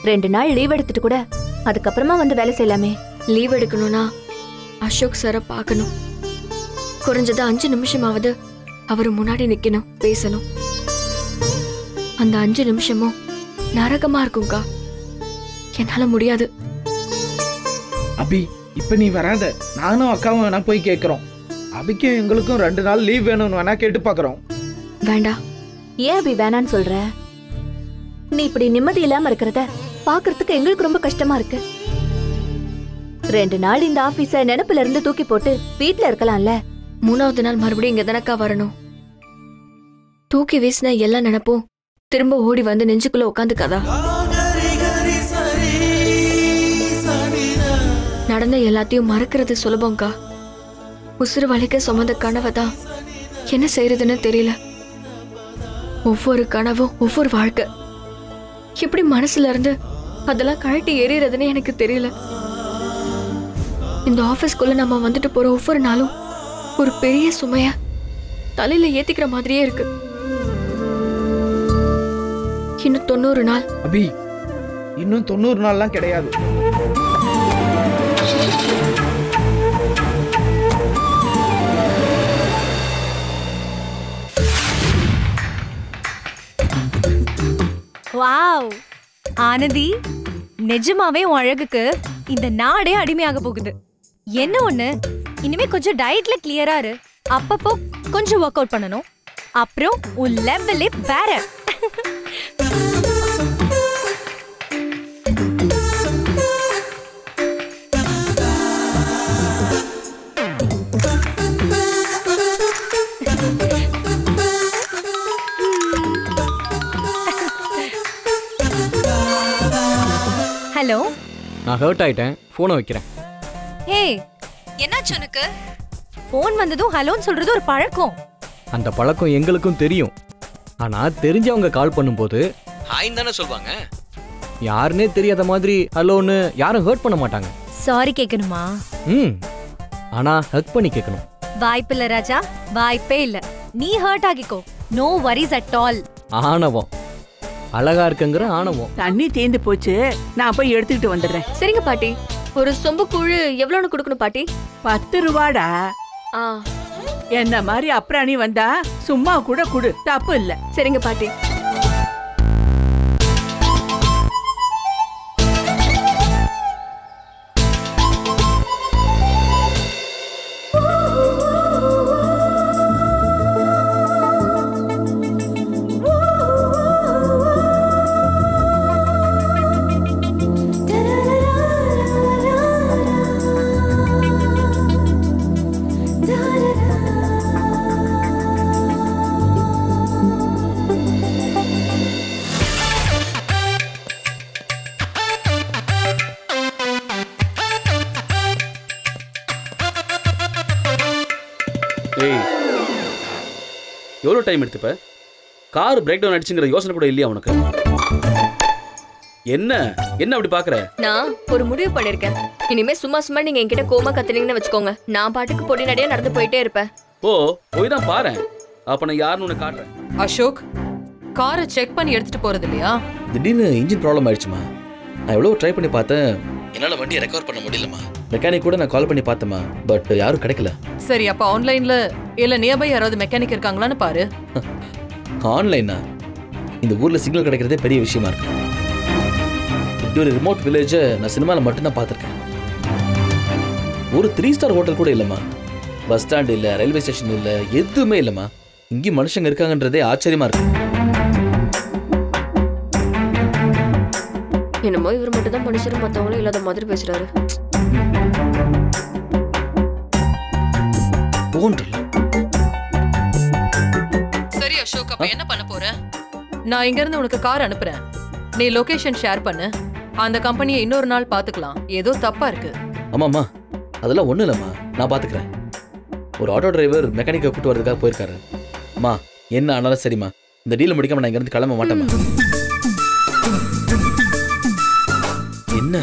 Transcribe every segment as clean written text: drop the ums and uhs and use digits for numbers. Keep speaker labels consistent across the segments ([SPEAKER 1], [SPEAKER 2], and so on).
[SPEAKER 1] 2 நாள் லீவ் எடுத்துட்டு கூட அதுக்கப்புறமா வந்து வேலை செய்யலாமே.
[SPEAKER 2] லீவ் எடுக்கணும்னா அசோக் சாரை பார்க்கணும். குறைஞ்சது 5 நிமிஷமாவது அவர் முன்னாடி நிக்கணும், பேசணும். அந்த 5 நிமிஷமும் நரகமா இருக்கும்க்கா. என்னால முடியாது.
[SPEAKER 3] அபி, இப்ப நீ வராத. நானும் அக்காவும் வேணா போய் கேட்கறோம். அபிக்கும் எங்களுக்கும் 2 நாள் லீவ் வேணும்னு வேணா கேட்டு பாக்குறோம்.
[SPEAKER 2] வேண்டாம்.
[SPEAKER 1] ஏன் அபி வேணான்னு சொல்ற? நீ இப்படி நிம்மதி இல்லாம இருக்கிறத பாக்குறதுக்கு எங்களுக்கு ரொம்ப கஷ்டமா இருக்கு. 2 நாள் இந்த ஆபீஸ நினைப்புல இருந்து தூக்கி போட்டு வீட்டுல இருக்கலாம்ல.
[SPEAKER 2] 3வது நாள் மறுபடியும் இங்க தானக்கா வரணும். தூக்கி வீசின எல்லா நினைப்பும் திரும்ப ஓடி வந்து நெஞ்சுக்குள்ள உட்காந்துக்காதா? நடந்த எல்லாத்தையும் மறக்கிறது சுலபம்க்கா. உசுறு வலிக்க சுமந்த கனவை தான் என்ன செய்யறதுன்னு தெரியல. ஒவ்வொரு கனவும் ஒவ்வொரு வாழ்க்கை. எப்படி மனசுல இருந்து அதெல்லாம் கழட்டி எறியறதுன்னு எனக்கு தெரியல. இந்த ஆபீஸ்க்குள்ள நம்ம வந்துட்டு போற ஒவ்வொரு நாளும் ஒரு பெரிய சுமைய தலையில ஏத்திக்கிற மாதிரியே இருக்கு. இன்னும் 90 நாள்.
[SPEAKER 3] அபி, இன்னும் 90 நாள்லாம் கிடையாது.
[SPEAKER 4] வாவ் ஆனந்தி, நிஜமாவே உன் அழகுக்கு இந்த நாடே அடிமையாக போகுது. என்ன ஒண்ணு, இனிமே கொஞ்சம் டயட்ல கிளியரா இரு. அப்பப்போ கொஞ்சம் ஒர்க் அவுட் பண்ணணும். அப்புறம் உன் லெவலே வேற. ஹலோ,
[SPEAKER 5] நான் ஹர்ட் ஆயிட்டேன். போனை வைக்கிறேன்.
[SPEAKER 4] ஏய், என்னாச்சு உனக்கு? போன் வந்ததும் ஹலோன்னு சொல்றது ஒரு பழக்கம்.
[SPEAKER 5] அந்த பழக்கம் எங்களுக்கும் தெரியும். ஆனா தெரிஞ்சவங்க கால் பண்ணும்போது ஹாய் தானே சொல்வாங்க. யாருன்னே தெரியாத மாதிரி ஹலோன்னு யாரும் ஹர்ட் பண்ண மாட்டாங்க.
[SPEAKER 4] சாரி கேட்கணுமா?
[SPEAKER 5] ஆனா ஹக் பண்ணி கேட்கணும்.
[SPEAKER 4] வாய்ப்பில்ல ராஜா, வாய்ப்பே இல்ல. நீ ஹர்ட் ஆகிக்கோ. No worries at all.
[SPEAKER 5] ஆணவம், அழகா இருக்குங்கிற ஆணவம்.
[SPEAKER 6] தண்ணி தேந்து போச்சு, நான் போய் எடுத்துக்கிட்டு வந்துடுறேன்.
[SPEAKER 2] சரிங்க பாட்டி. ஒரு சொம்பு கூழு எவ்வளவுன்னு கொடுக்கணும் பாட்டி?
[SPEAKER 6] 10 ரூபாடா. என்ன மாதிரி அப்புறாணி வந்தா சும்மா கூட குடு, தப்பு இல்ல.
[SPEAKER 2] சரிங்க பாட்டி.
[SPEAKER 7] எவ்வளோ டைம் எடுத்துப்ப? கார் பிரேக் டவுன் ஆயிடுச்சுங்கிற யோசனை கூட இல்லையா உனக்கு? என்ன என்ன அப்படி பாக்குற?
[SPEAKER 2] நான் ஒரு முடிவு பண்ணிருக்கேன். இனிமே சும்மா சும்மா நீங்க என்கிட்ட கோமா கத்துனீங்கன்னு வச்சுக்கோங்க, நான் பாட்டுக்கு பொடி நடையா நடந்து போயிட்டே இருப்பேன்.
[SPEAKER 7] ஓ, போய் தான் பாரு. அப்ப நான் யாருன்னு உனக்கு காட்டுறேன்.
[SPEAKER 8] அசோக், காரை செக் பண்ணி எடுத்துட்டு போறது இல்லையா?
[SPEAKER 7] திடீர்னு இன்ஜின் ப்ராப்ளம் ஆயிடுச்சுமா. நான் எவ்வளோ ட்ரை பண்ணி பார்த்தேன், என்னால் வண்டியை ரெக்கவர் பண்ண முடியலமா. மெக்கானிக் கூட நான் கால் பண்ணி பார்த்தேம்மா, பட் யாரும் கிடைக்கல.
[SPEAKER 8] சரி, அப்ப ஆன்லைன்ல இல்ல நியர்பை யாராவது மெக்கானிக் இருக்காங்களான்னு பாரு.
[SPEAKER 7] ஆன்லைனா? இந்த ஊர்ல சிக்னல் கிடைக்கிறதே பெரிய விஷயமா இருக்கு. இப்படி ஒரு ரிமோட் வில்லேஜை நான் சினிமாவில் மட்டும்தான் பார்த்துருக்கேன். ஒரு 3 ஸ்டார் ஹோட்டல் கூட இல்லைம்மா. பஸ் ஸ்டாண்ட் இல்லை, ரயில்வே ஸ்டேஷன் இல்லை, எதுவுமே இல்லைம்மா. இங்கேயும் மனுஷங்க இருக்காங்கன்றதே ஆச்சரியமா இருக்கு.
[SPEAKER 2] என்னமோ இவர் மட்டும் தான் மனுஷரும் மற்றவங்களும் இல்லாத மாதிரி பேசுறாரு.
[SPEAKER 8] சரி அசோக், அப்ப என்ன பண்ண போற? நான் இங்க இருந்து உனக்கு கார் அனுப்புறேன். நீ லொகேஷன் ஷேர் பண்ணு. அந்த கம்பெனியை இன்னொரு நாள் பாத்துக்கலாம். ஏதோ தப்பா இருக்கு.
[SPEAKER 7] ஆமாம்மா, அதெல்லாம் ஒன்றும் இல்லைம்மா, நான் பார்த்துக்கிறேன். ஒரு ஆட்டோ டிரைவர் மெக்கானிக்கை கூப்பிட்டு வரதுக்காக போயிருக்காரு. அம்மா, என்ன ஆனாலும் சரிம்மா, இந்த டீல் முடிக்காம நான் இங்கேருந்து கிளம்ப மாட்டேம்மா. என்ன?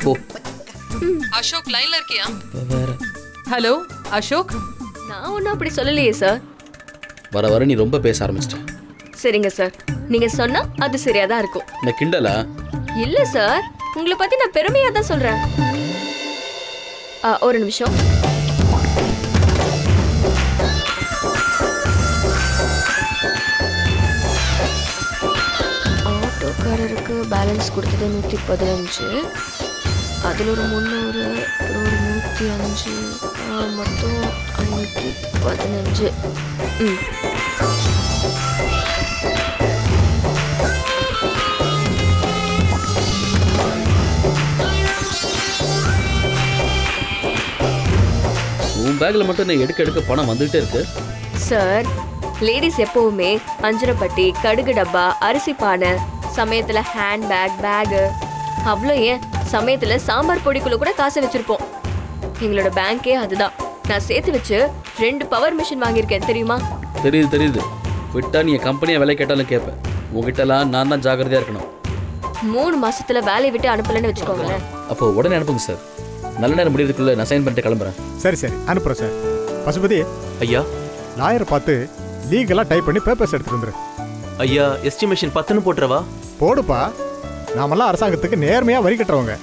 [SPEAKER 7] ஓ,
[SPEAKER 8] அசோக் லைன்ல இருக்கியா?
[SPEAKER 7] வேற.
[SPEAKER 8] ஹலோ அசோக்.
[SPEAKER 2] நான் ஒன்றும் அப்படி சொல்லலையே சார்.
[SPEAKER 7] வர வர நீ ரொம்ப பேச ஆரம்பிச்சிட்ட.
[SPEAKER 2] சரிங்க சார், நீங்க சொன்னா அது சரியா தான் இருக்கும்.
[SPEAKER 7] இந்த கிண்டலா?
[SPEAKER 2] இல்ல சார், உங்களை பத்தி நான் பெருமையா தான் சொல்றேன். ஒரு நிமிஷம். ஆட்டோக்காரருக்கு பேலன்ஸ் கொடுத்தது 115, அதில் ஒரு 300, ஒரு 105, மொத்தம் 515.
[SPEAKER 7] உன் பேக்ல மட்டும் நான் எடுக்க பணம் வந்துகிட்டே இருக்கு.
[SPEAKER 2] சார், லேடிஸ் எப்பவுமே அஞ்சரப்பட்டி, கடுகு டப்பா, அரிசி பானை, சமயத்துல ஹேண்ட் பேகு, அவ்வளோ ஏன் சமயத்துல சாம்பார் பொடிக்குள்ள கூட காசு வச்சிருப்போம். எங்களோட பேங்கே அதுதான். நான் சேர்த்து வச்சு 2 பவர் மிஷின் வாங்கியிருக்கேன் தெரியுமா?
[SPEAKER 7] தெரியுது. விட்டா நீ கம்பெனியை வேலை கேட்டாலும் கேட்பேன். உங்ககிட்டலாம் நான் தான் ஜாக்கிரதையா இருக்கணும்.
[SPEAKER 2] 3 மாசத்துல வேலையை விட்டு அனுப்பலன்னு வச்சுக்கோங்களேன்.
[SPEAKER 7] அப்போ உடனே அனுப்புங்க சார். நல்ல நேரம் முடியறதுக்குள்ள நான் சைன் பண்ணிட்டு கிளம்புறேன்.
[SPEAKER 9] சரி அனுப்புறேன் சார். பசுபதி
[SPEAKER 5] ஐயா,
[SPEAKER 9] லாயரை பார்த்து லீகலாக டைப் பண்ணி பேப்பர்ஸ் எடுத்துட்டு வந்துரு.
[SPEAKER 5] ஐயா, எஸ்டிமேஷன் 10ன்னு போட்டுறவா?
[SPEAKER 9] போடுப்பா, நாமெல்லாம் அரசாங்கத்துக்கு நேர்மையாக வரி கட்டுறவங்க.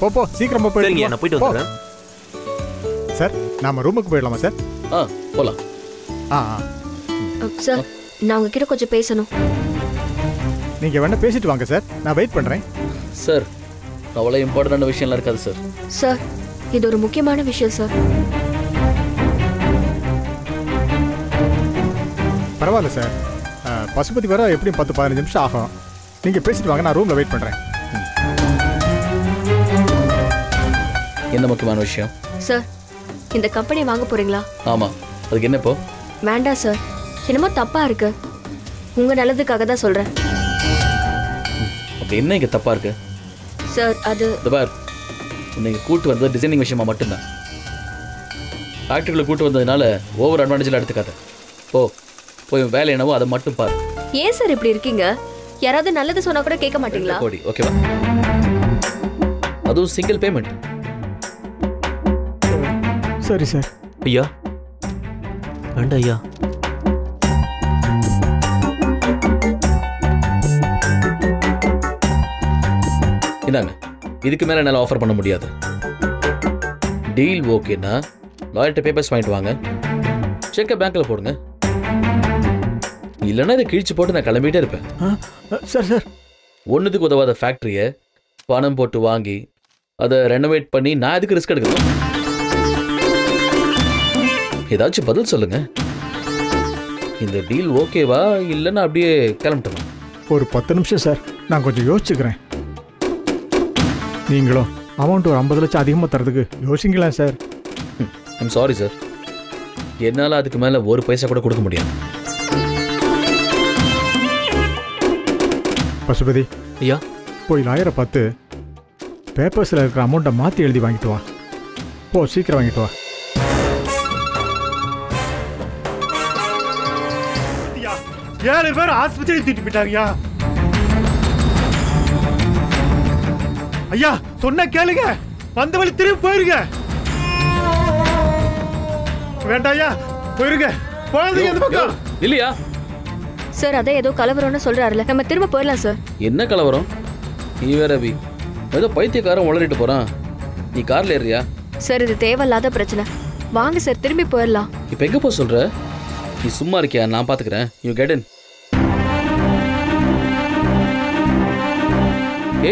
[SPEAKER 9] போ சீக்கிரமா போயிடுங்க.
[SPEAKER 5] நான் போயிட்டு வந்துடுறேன்
[SPEAKER 9] சார். நாம ரூமுக்கு போயிடலாமா சார்?
[SPEAKER 7] போலாம்.
[SPEAKER 2] சார், நான் உங்ககிட்ட கொஞ்சம் பேசணும்.
[SPEAKER 9] நீங்க வேணா பேசிட்டு வாங்க சார், நான் வெயிட் பண்றேன்.
[SPEAKER 7] சார், அவ்வளோ இம்பார்ட்டன்டான விஷயம்லாம் இருக்காது சார்.
[SPEAKER 2] சார், இது ஒரு முக்கியமான விஷயம் சார்.
[SPEAKER 9] பரவாயில்ல சார், பசுபதி வர எப்படியும் 10-15 நிமிஷம் ஆகும். நீங்க பேசிட்டு வாங்க, நான் ரூம்ல வெயிட் பண்றேன்.
[SPEAKER 7] என்ன முக்கியமான விஷயம்?
[SPEAKER 2] சார், இந்த கம்பெனி வாங்க போறீங்களா?
[SPEAKER 7] ஆமா. அதுக்கு என்ன இப்போ?
[SPEAKER 2] வேண்டாம் சார், என்னமோ தப்பா இருக்கு. உங்க நல்லதுக்காக தான் சொல்றேன்.
[SPEAKER 7] அப்படி என்ன இங்க தப்பா இருக்கு?
[SPEAKER 2] சார், அது
[SPEAKER 7] பார், நீங்க கூட்டு வந்தது டிசைனிங் விஷயமா மட்டும்தான். ஃபேக்டரிக்குள்ள கூட்டு வந்ததுனால ஓவர் அட்வான்டேஜ்ல எடுத்துக்காத. போய் வேலை என்னவோ அதை மட்டும் பாரு.
[SPEAKER 2] ஏன் சார் இப்படி இருக்கீங்க? யாராவது நல்லது சொன்னா கூட கேட்க மாட்டீங்களா?
[SPEAKER 7] கோடி ஓகேவா? அதுவும் சிங்கிள் பேமெண்ட்.
[SPEAKER 9] சரி சார்.
[SPEAKER 5] ஐயா வேண்டாம் ஐயா.
[SPEAKER 7] இந்தாங்க, இதுக்கு மேல என்னால் ஆஃபர் பண்ண முடியாது. டீல் ஓகேன்னா லாயர்ட்ட பேப்பர்ஸ் வாங்கிட்டு வாங்க, செக்கை பேங்க்ல போடுங்க. இல்லைன்னா இதை கிழிச்சு போட்டு நான் கிளம்பிட்டே இருப்பேன்.
[SPEAKER 9] சார்,
[SPEAKER 7] ஒன்றுத்துக்கு உதவாத ஃபேக்டரியை பணம் போட்டு வாங்கி அதை ரெனோவேட் பண்ணி நான் எதுக்கு ரிஸ்க் எடுக்கணும்? ஏதாச்சும் பதில் சொல்லுங்க. இந்த டீல் ஓகேவா இல்லைன்னா அப்படியே கிளம்பிட்டோம்?
[SPEAKER 9] ஒரு 10 நிமிஷம் சார், நான் கொஞ்சம் யோசிச்சுக்கிறேன். நீங்களும் அமௌண்ட் ஒரு 50 லட்சம் அதிகமாக தரதுக்கு யோசிங்களா சார்?
[SPEAKER 7] ஐம் சாரி சார், என்னால் அதுக்கு மேலே ஒரு பைசா கூட கொடுக்க முடியாது.
[SPEAKER 9] பசுபதி
[SPEAKER 5] ஐயா,
[SPEAKER 9] போய் லாயரை பார்த்து பேப்பர்ஸில் இருக்கிற அமௌண்ட்டை மாற்றி எழுதி வாங்கிட்டு வா. சீக்கிரம் வாங்கிட்டு வா.
[SPEAKER 10] 7 பேர் ஆஸ்பத்திரி தூக்கிட்டு போயிட்டாங்கய்யா. ஐயா, சொன்ன கேளுங்க, வந்த வழி திரும்பி போயிருங்க. வேண்டாம் ஐயா, போயிருங்க. போயிருங்க இந்த பக்கம்.
[SPEAKER 7] இல்லையா
[SPEAKER 2] சார், அதே ஏதோ கலவரம்னு சொல்றாருல, நம்ம திரும்ப போயிடலாம் சார்.
[SPEAKER 7] என்ன கலவரம்? நீ வேற வி, ஏதோ பைத்தியக்காரன் உளறிட்டு போறான். நீ கார்ல ஏறியா?
[SPEAKER 2] சார், இது தேவையில்லாத பிரச்சனை. வாங்க சார், திரும்பி போயிடலாம்.
[SPEAKER 7] இப்போ எங்க போக சொல்ற? நீ சும்மா இருக்கியா? நான் பாத்துக்கிறேன். You get in.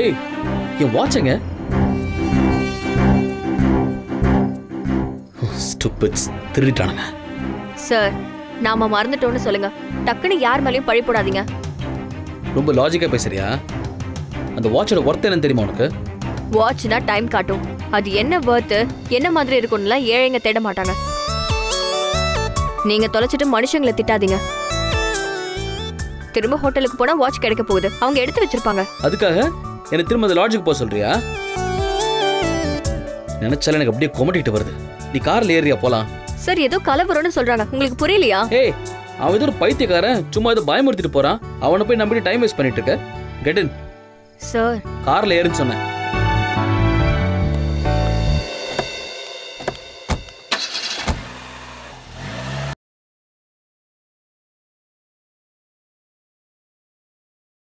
[SPEAKER 7] ஏய், என் வாட்சங்க. ஸ்டூபிட்ஸ், திருடிட்டானுங்க.
[SPEAKER 2] சார், நாம மறந்துட்டோம்னு சொல்லுங்க. டக்குன்னு யார் மேலயும் பழி போடாதீங்க.
[SPEAKER 7] ரொம்ப லாஜிக்கா பேசுறியா? அந்த வாட்சோட ஒர்த் என்னன்னு தெரியுமா உனக்கு?
[SPEAKER 2] வாட்ச்னா டைம் காட்டும். அது என்ன வர்த், என்ன மாதிரி இருக்கும்னுலாம் ஏழைங்க தேட மாட்டாங்க. நீங்க தொலைச்சிட்டு மனுஷங்களை திட்டாதீங்க. திரும்ப ஹோட்டலுக்கு போனா வாட்ச் கிடைக்க போகுது, அவங்க எடுத்து வச்சிருப்பாங்க.
[SPEAKER 7] அதுக்காக என்ன திரும்ப அந்த லாட்ஜுக்கு போக சொல்றியா? நினைச்சால எனக்கு அப்படியே கொமட்டிட்டு வருது. நீ கார்ல ஏறியா போலாம்?
[SPEAKER 2] சார், ஏதோ கலவரம்னு சொல்றாங்க, உங்களுக்கு புரியலையா?
[SPEAKER 7] ஏய், அவன் ஏதோ ஒரு பைத்தியக்காரன், சும்மா ஏதோ பயமுறுத்திட்டு போறான். அவனை போய் நம்பிட்டு டைம் வேஸ்ட் பண்ணிட்டு இருக்க. Get in.
[SPEAKER 2] சார்,
[SPEAKER 7] கார்ல ஏறுன்னு சொன்னேன்.